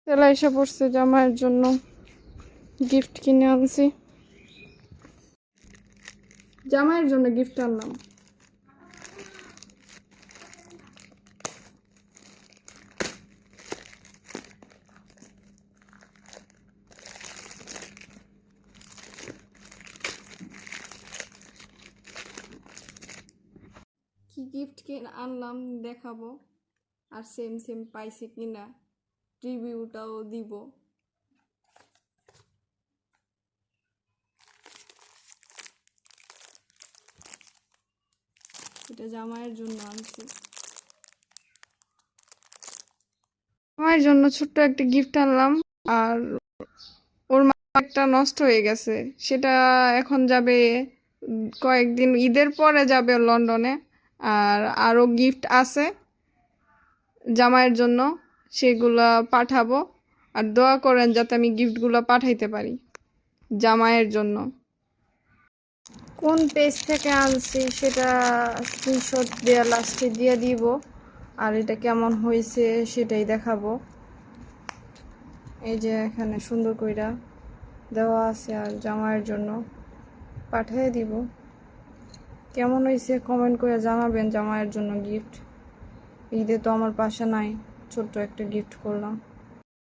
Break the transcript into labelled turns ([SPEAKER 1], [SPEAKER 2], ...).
[SPEAKER 1] তেলা এসে পড়ছে, জামাইয়ের জন্য গিফট কিনে আনছি। জামাইয়ের জন্য গিফট আনলাম। কি গিফট কিনে আনলাম দেখাবো, আর সেম সেম পাইছি কিনা রিভিউটাও দিব। এটা জামাইয়ের জন্য আনছি। জামাইয়ের জন্য ছোট্ট একটা গিফট আনলাম, আর ওর মা একটা নষ্ট হয়ে গেছে, সেটা এখন যাবে কয়েকদিন, ঈদের পরে যাবে লন্ডনে। আর আরও গিফট আছে জামাইয়ের জন্য, সেগুলা পাঠাবো। আর দোয়া করেন যাতে আমি গিফটগুলো পাঠাইতে পারি জামাইয়ের জন্য। কোন পেজ থেকে আনছি সেটা স্ক্রিনশট দেওয়া লাস্টে দিয়ে দিব, আর এটা কেমন হয়েছে সেটাই দেখাবো। এই যে এখানে সুন্দর কইরা দেওয়া আছে, আর জামাইয়ের জন্য পাঠিয়ে দিব। কেমন হয়েছে কমেন্ট করে জানাবেন। জামাইয়ের জন্য গিফট, ঈদে তো আমার পাশে নাই, ছোট্ট একটা গিফট করলাম।